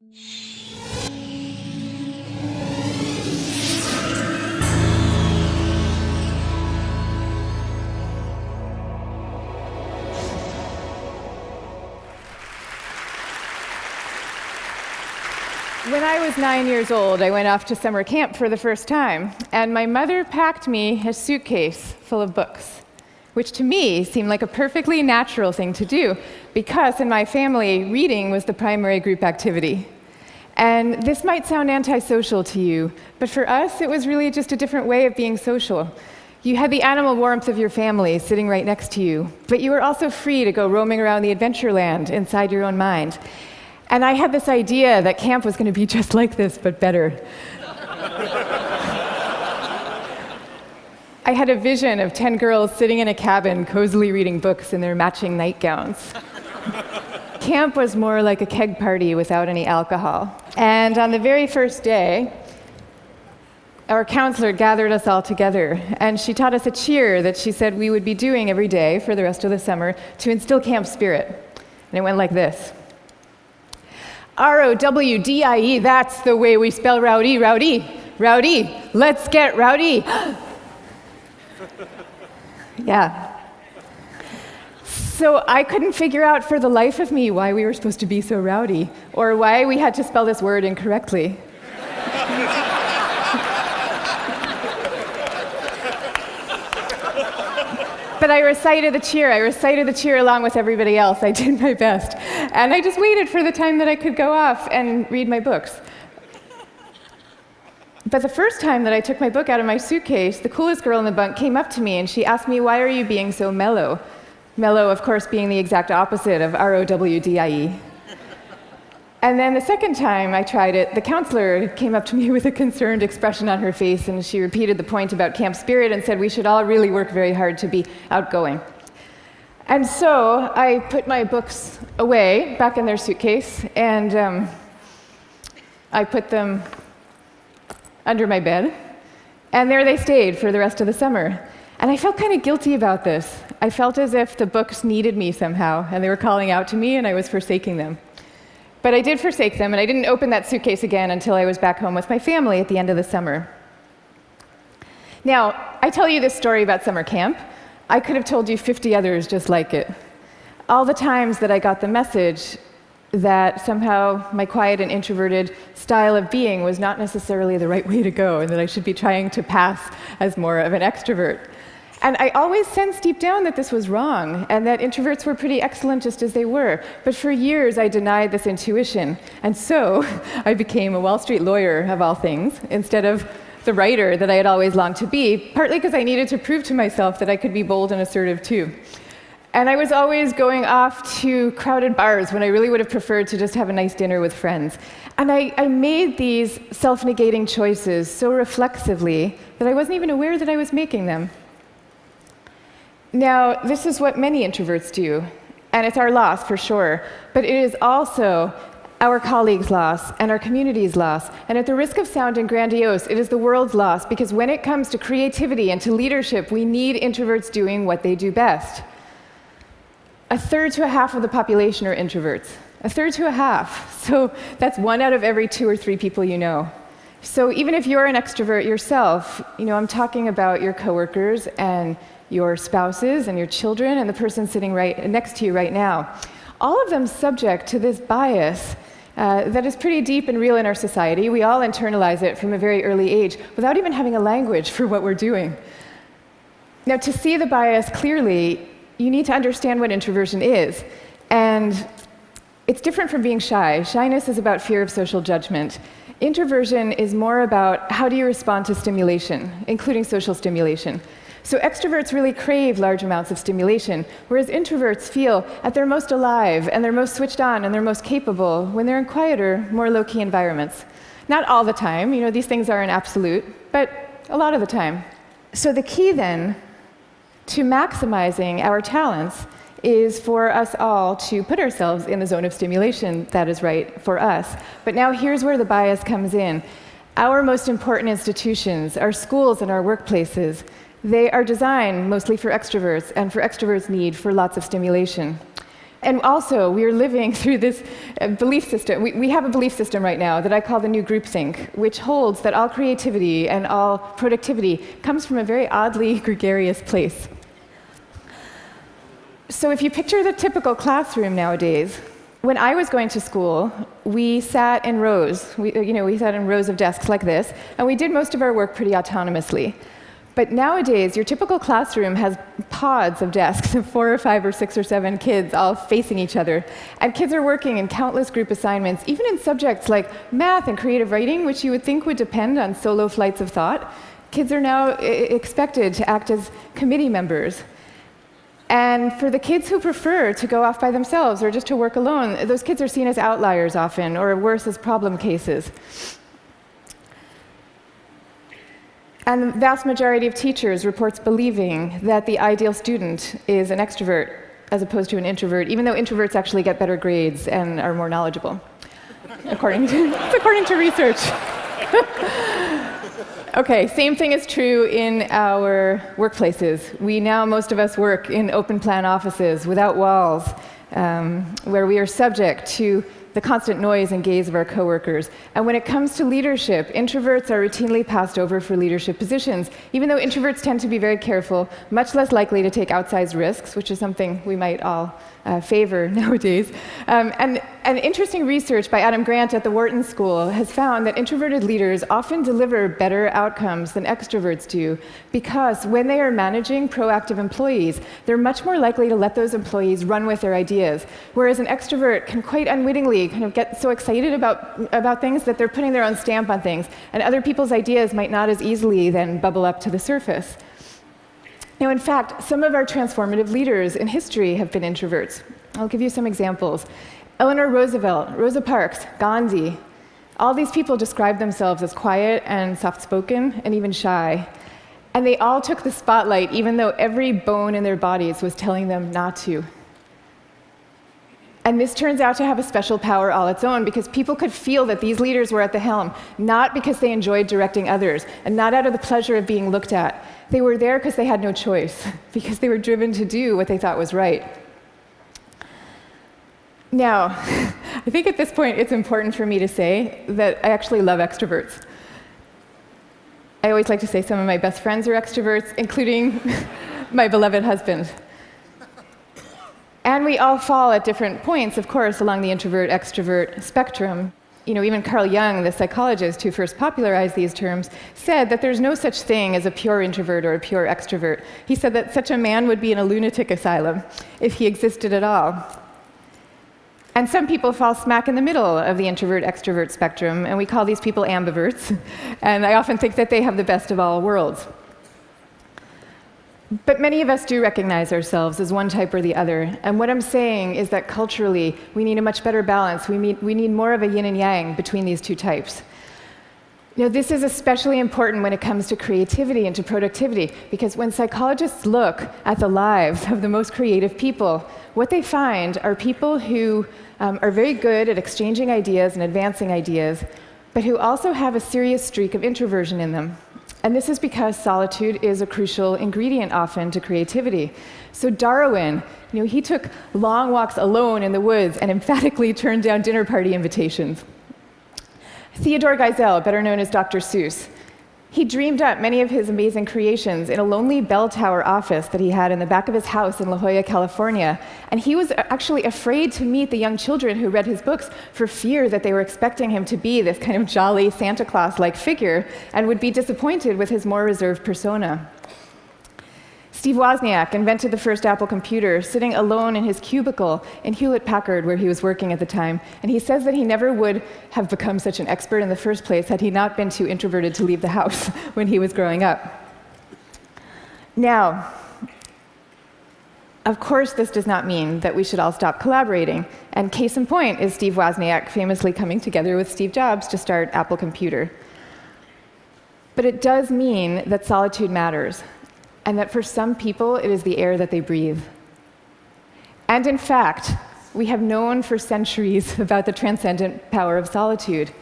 When I was 9 years old, I went off to summer camp for the first time, and my mother packed me a suitcase full of books, which to me seemed like a perfectly natural thing to do, because in my family, reading was the primary group activity. And this might sound antisocial to you, but for us, it was really just a different way of being social. You had the animal warmth of your family sitting right next to you, but you were also free to go roaming around the adventure land inside your own mind. And I had this idea that camp was going to be just like this, but better. I had a vision of 10 girls sitting in a cabin, cozily reading books in their matching nightgowns. Camp was more like a keg party without any alcohol. And on the very first day, our counselor gathered us all together, and she taught us a cheer that she said we would be doing every day for the rest of the summer to instill camp spirit. And it went like this. R-O-W-D-I-E, that's the way we spell rowdy, rowdy, rowdy, let's get rowdy. Yeah. So I couldn't figure out for the life of me why we were supposed to be so rowdy, or why we had to spell this word incorrectly. But I recited the cheer along with everybody else. I did my best. And I just waited for the time that I could go off and read my books. But the first time that I took my book out of my suitcase, the coolest girl in the bunk came up to me and she asked me, "Why are you being so mellow?" Mellow, of course, being the exact opposite of R-O-W-D-I-E. And then the second time I tried it, the counselor came up to me with a concerned expression on her face, and she repeated the point about camp spirit and said we should all really work very hard to be outgoing. And so I put my books away, back in their suitcase, and I put them under my bed, and there they stayed for the rest of the summer. And I felt kind of guilty about this. I felt as if the books needed me somehow, and they were calling out to me, and I was forsaking them. But I did forsake them, and I didn't open that suitcase again until I was back home with my family at the end of the summer. Now, I tell you this story about summer camp. I could have told you 50 others just like it. All the times that I got the message that somehow my quiet and introverted style of being was not necessarily the right way to go, and that I should be trying to pass as more of an extrovert. And I always sensed deep down that this was wrong, and that introverts were pretty excellent just as they were. But for years, I denied this intuition. And so I became a Wall Street lawyer, of all things, instead of the writer that I had always longed to be, partly because I needed to prove to myself that I could be bold and assertive too. And I was always going off to crowded bars when I really would have preferred to just have a nice dinner with friends. And I made these self-negating choices so reflexively that I wasn't even aware that I was making them. Now, this is what many introverts do, and it's our loss for sure, but it is also our colleagues' loss and our community's loss, and at the risk of sounding grandiose, it is the world's loss, because when it comes to creativity and to leadership, we need introverts doing what they do best. A third to a half of the population are introverts. A third to a half. So that's 1 out of every 2 or 3 people you know. So even if you're an extrovert yourself, I'm talking about your coworkers and your spouses and your children and the person sitting right next to you right now. All of them subject to this bias that is pretty deep and real in our society. We all internalize it from a very early age without even having a language for what we're doing. Now, to see the bias clearly, you need to understand what introversion is. And it's different from being shy. Shyness is about fear of social judgment. Introversion is more about how do you respond to stimulation, including social stimulation. So extroverts really crave large amounts of stimulation, whereas introverts feel at their most alive and they're most switched on and they're most capable when they're in quieter, more low-key environments. Not all the time, these things are an absolute, but a lot of the time. So the key then to maximizing our talents is for us all to put ourselves in the zone of stimulation that is right for us. But now here's where the bias comes in. Our most important institutions, our schools and our workplaces, they are designed mostly for extroverts and for extroverts' need for lots of stimulation. And also, we are living through this belief system. We have a belief system right now that I call the new groupthink, which holds that all creativity and all productivity comes from a very oddly gregarious place. So if you picture the typical classroom nowadays, when I was going to school, we sat in rows. We sat in rows of desks like this, and we did most of our work pretty autonomously. But nowadays, your typical classroom has pods of desks of 4 or 5 or 6 or 7 kids all facing each other. And kids are working in countless group assignments, even in subjects like math and creative writing, which you would think would depend on solo flights of thought. Kids are now expected to act as committee members. And for the kids who prefer to go off by themselves or just to work alone, those kids are seen as outliers often, or worse, as problem cases. And the vast majority of teachers reports believing that the ideal student is an extrovert as opposed to an introvert, even though introverts actually get better grades and are more knowledgeable, according to research. Okay, same thing is true in our workplaces. Most of us work in open plan offices without walls, where we are subject to the constant noise and gaze of our coworkers. And when it comes to leadership, introverts are routinely passed over for leadership positions, even though introverts tend to be very careful, much less likely to take outsized risks, which is something we might all favor nowadays. And interesting research by Adam Grant at the Wharton School has found that introverted leaders often deliver better outcomes than extroverts do, because when they are managing proactive employees, they're much more likely to let those employees run with their ideas, whereas an extrovert can quite unwittingly kind of get so excited about things that they're putting their own stamp on things, and other people's ideas might not as easily then bubble up to the surface. Now, in fact, some of our transformative leaders in history have been introverts. I'll give you some examples. Eleanor Roosevelt, Rosa Parks, Gandhi, all these people describe themselves as quiet and soft-spoken and even shy. And they all took the spotlight, even though every bone in their bodies was telling them not to. And this turns out to have a special power all its own, because people could feel that these leaders were at the helm, not because they enjoyed directing others, and not out of the pleasure of being looked at. They were there because they had no choice, because they were driven to do what they thought was right. Now, I think at this point it's important for me to say that I actually love extroverts. I always like to say some of my best friends are extroverts, including my beloved husband. And we all fall at different points, of course, along the introvert-extrovert spectrum. Even Carl Jung, the psychologist who first popularized these terms, said that there's no such thing as a pure introvert or a pure extrovert. He said that such a man would be in a lunatic asylum if he existed at all. And some people fall smack in the middle of the introvert-extrovert spectrum, and we call these people ambiverts. And I often think that they have the best of all worlds. But many of us do recognize ourselves as one type or the other. And what I'm saying is that culturally, we need a much better balance. We need more of a yin and yang between these two types. This is especially important when it comes to creativity and to productivity, because when psychologists look at the lives of the most creative people, what they find are people who are very good at exchanging ideas and advancing ideas, but who also have a serious streak of introversion in them. And this is because solitude is a crucial ingredient often to creativity. So Darwin, he took long walks alone in the woods and emphatically turned down dinner party invitations. Theodore Geisel, better known as Dr. Seuss, he dreamed up many of his amazing creations in a lonely bell tower office that he had in the back of his house in La Jolla, California. And he was actually afraid to meet the young children who read his books for fear that they were expecting him to be this kind of jolly Santa Claus-like figure and would be disappointed with his more reserved persona. Steve Wozniak invented the first Apple computer, sitting alone in his cubicle in Hewlett-Packard, where he was working at the time. And he says that he never would have become such an expert in the first place had he not been too introverted to leave the house when he was growing up. Now, of course, this does not mean that we should all stop collaborating. And case in point is Steve Wozniak famously coming together with Steve Jobs to start Apple Computer. But it does mean that solitude matters, and that for some people, it is the air that they breathe. And in fact, we have known for centuries about the transcendent power of solitude.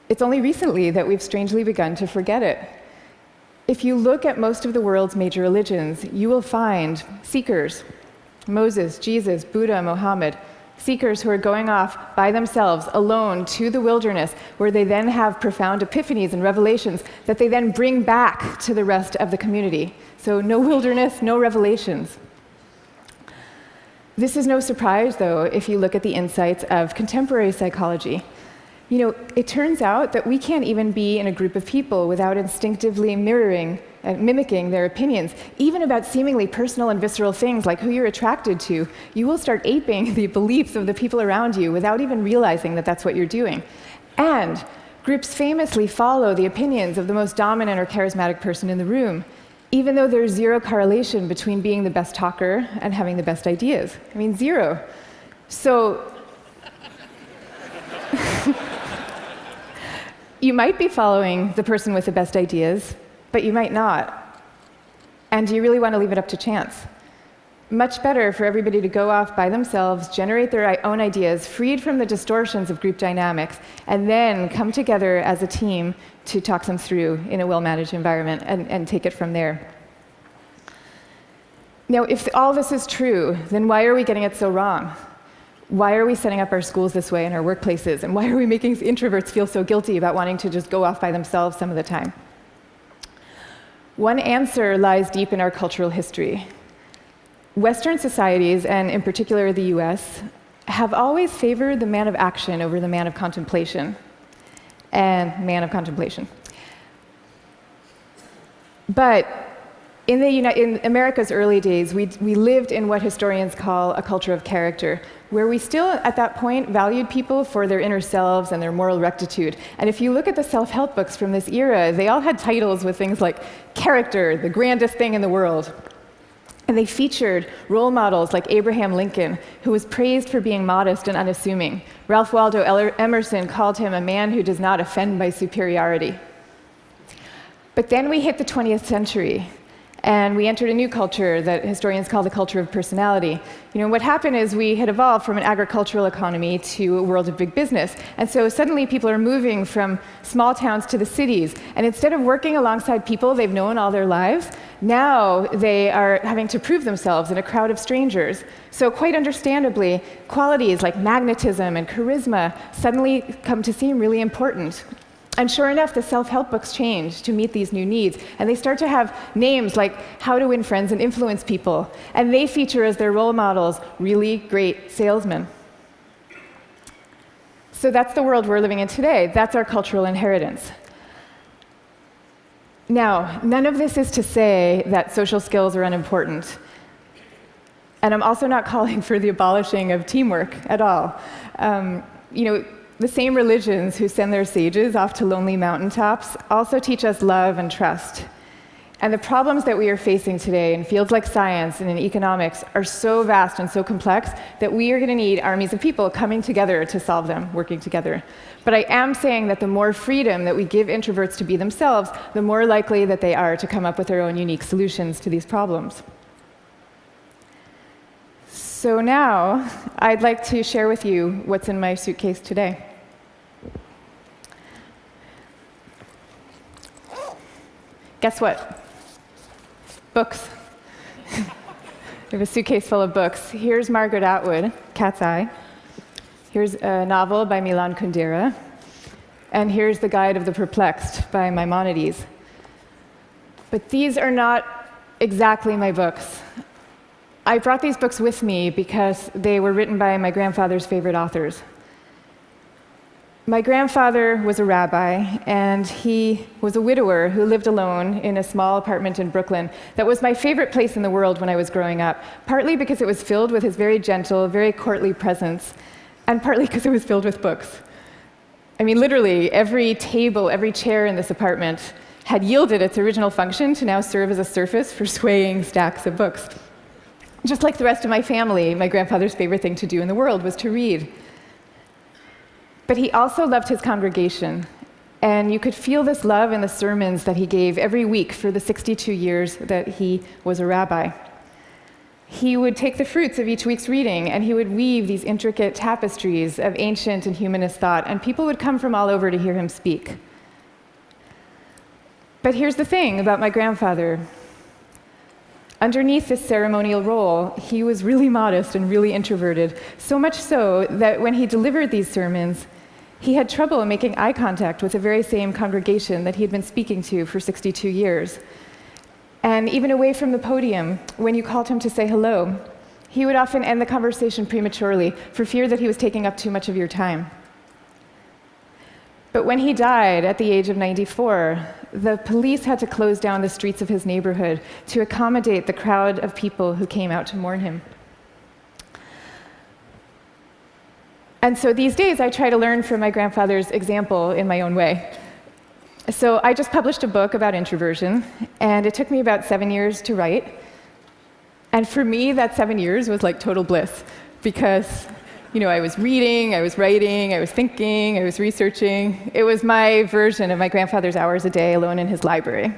It's only recently that we've strangely begun to forget it. If you look at most of the world's major religions, you will find seekers, Moses, Jesus, Buddha, Mohammed, seekers who are going off by themselves, alone, to the wilderness, where they then have profound epiphanies and revelations that they then bring back to the rest of the community. So no wilderness, no revelations. This is no surprise, though, if you look at the insights of contemporary psychology. You know, it turns out that we can't even be in a group of people without instinctively mirroring and mimicking their opinions, even about seemingly personal and visceral things like who you're attracted to. You will start aping the beliefs of the people around you without even realizing that that's what you're doing. And groups famously follow the opinions of the most dominant or charismatic person in the room, even though there's zero correlation between being the best talker and having the best ideas. I mean, zero. So you might be following the person with the best ideas, but you might not. And do you really want to leave it up to chance? Much better for everybody to go off by themselves, generate their own ideas, freed from the distortions of group dynamics, and then come together as a team to talk them through in a well-managed environment and take it from there. Now, if all this is true, then why are we getting it so wrong? Why are we setting up our schools this way and our workplaces? And why are we making introverts feel so guilty about wanting to just go off by themselves some of the time? One answer lies deep in our cultural history. Western societies, and in particular the US, have always favored the man of action over the man of contemplation. But in America's early days, we lived in what historians call a culture of character, where we still, at that point, valued people for their inner selves and their moral rectitude. And if you look at the self-help books from this era, they all had titles with things like character, the grandest thing in the world. And they featured role models like Abraham Lincoln, who was praised for being modest and unassuming. Ralph Waldo Emerson called him a man who does not offend by superiority. But then we hit the 20th century, and we entered a new culture that historians call the culture of personality. You know, what happened is we had evolved from an agricultural economy to a world of big business. And so suddenly people are moving from small towns to the cities. And instead of working alongside people they've known all their lives, now they are having to prove themselves in a crowd of strangers. So quite understandably, qualities like magnetism and charisma suddenly come to seem really important. And sure enough, the self-help books change to meet these new needs. And they start to have names like How to Win Friends and Influence People. And they feature as their role models really great salesmen. So that's the world we're living in today. That's our cultural inheritance. Now, none of this is to say that social skills are unimportant. And I'm also not calling for the abolishing of teamwork at all. The same religions who send their sages off to lonely mountaintops also teach us love and trust. And the problems that we are facing today in fields like science and in economics are so vast and so complex that we are going to need armies of people coming together to solve them, working together. But I am saying that the more freedom that we give introverts to be themselves, the more likely that they are to come up with their own unique solutions to these problems. So now, I'd like to share with you what's in my suitcase today. Guess what? Books. I have a suitcase full of books. Here's Margaret Atwood, Cat's Eye. Here's a novel by Milan Kundera. And here's The Guide of the Perplexed by Maimonides. But these are not exactly my books. I brought these books with me because they were written by my grandfather's favorite authors. My grandfather was a rabbi, and he was a widower who lived alone in a small apartment in Brooklyn that was my favorite place in the world when I was growing up, partly because it was filled with his very gentle, very courtly presence, and partly because it was filled with books. I mean, literally, every table, every chair in this apartment had yielded its original function to now serve as a surface for swaying stacks of books. Just like the rest of my family, my grandfather's favorite thing to do in the world was to read. But he also loved his congregation, and you could feel this love in the sermons that he gave every week for the 62 years that he was a rabbi. He would take the fruits of each week's reading, and he would weave these intricate tapestries of ancient and humanist thought, and people would come from all over to hear him speak. But here's the thing about my grandfather. Underneath this ceremonial role, he was really modest and really introverted, so much so that when he delivered these sermons, he had trouble making eye contact with the very same congregation that he had been speaking to for 62 years. And even away from the podium, when you called him to say hello, he would often end the conversation prematurely for fear that he was taking up too much of your time. But when he died at the age of 94, the police had to close down the streets of his neighborhood to accommodate the crowd of people who came out to mourn him. And so these days, I try to learn from my grandfather's example in my own way. So I just published a book about introversion, and it took me about 7 years to write. And for me, that 7 years was like total bliss, because I was reading, I was writing, I was thinking, I was researching. It was my version of my grandfather's hours a day alone in his library.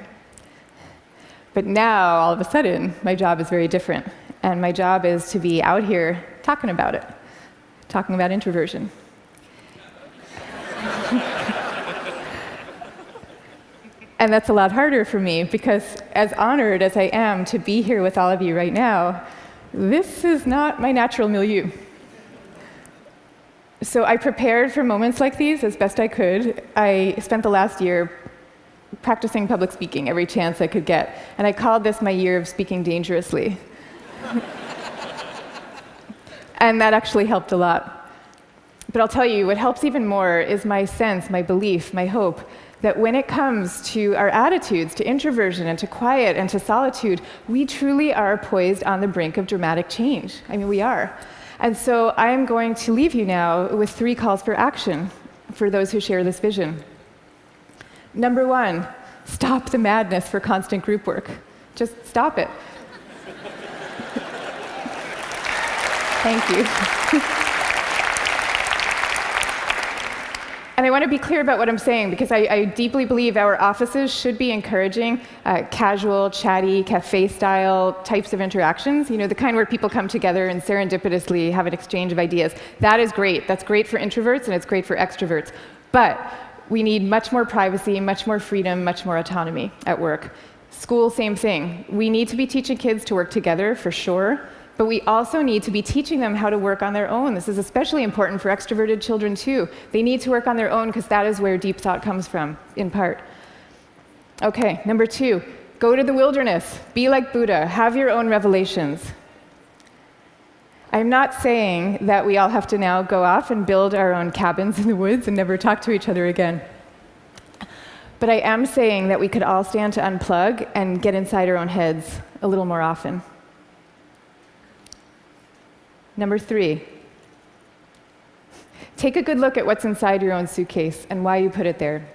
But now, all of a sudden, my job is very different. And my job is to be out here talking about it, talking about introversion. And that's a lot harder for me, because as honored as I am to be here with all of you right now, this is not my natural milieu. So I prepared for moments like these as best I could. I spent the last year practicing public speaking every chance I could get, and I called this my year of speaking dangerously. And that actually helped a lot. But I'll tell you, what helps even more is my sense, my belief, my hope that when it comes to our attitudes to introversion and to quiet and to solitude, we truly are poised on the brink of dramatic change. I mean, we are. And so I am going to leave you now with 3 calls for action for those who share this vision. Number 1, stop the madness for constant group work. Just stop it. Thank you. And I want to be clear about what I'm saying, because I deeply believe our offices should be encouraging casual, chatty, cafe-style types of interactions, the kind where people come together and serendipitously have an exchange of ideas. That is great. That's great for introverts, and it's great for extroverts. But we need much more privacy, much more freedom, much more autonomy at work. School, same thing. We need to be teaching kids to work together, for sure. But we also need to be teaching them how to work on their own. This is especially important for extroverted children, too. They need to work on their own because that is where deep thought comes from, in part. Okay, number 2, go to the wilderness. Be like Buddha. Have your own revelations. I'm not saying that we all have to now go off and build our own cabins in the woods and never talk to each other again. But I am saying that we could all stand to unplug and get inside our own heads a little more often. Number 3, take a good look at what's inside your own suitcase and why you put it there.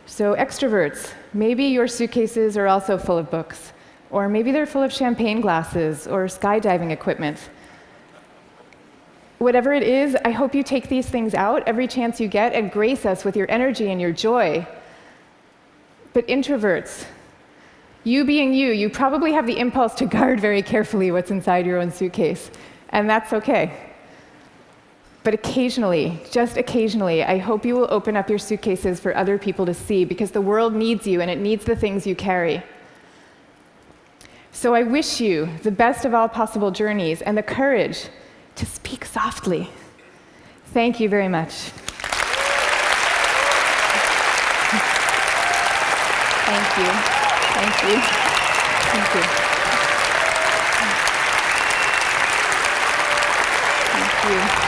So extroverts, maybe your suitcases are also full of books, or maybe they're full of champagne glasses or skydiving equipment. Whatever it is, I hope you take these things out every chance you get and grace us with your energy and your joy. But introverts, you being you probably have the impulse to guard very carefully what's inside your own suitcase. And that's okay. But occasionally, just occasionally, I hope you will open up your suitcases for other people to see, because the world needs you and it needs the things you carry. So I wish you the best of all possible journeys and the courage to speak softly. Thank you very much. Thank you. Thank you. Thank you. Thank you.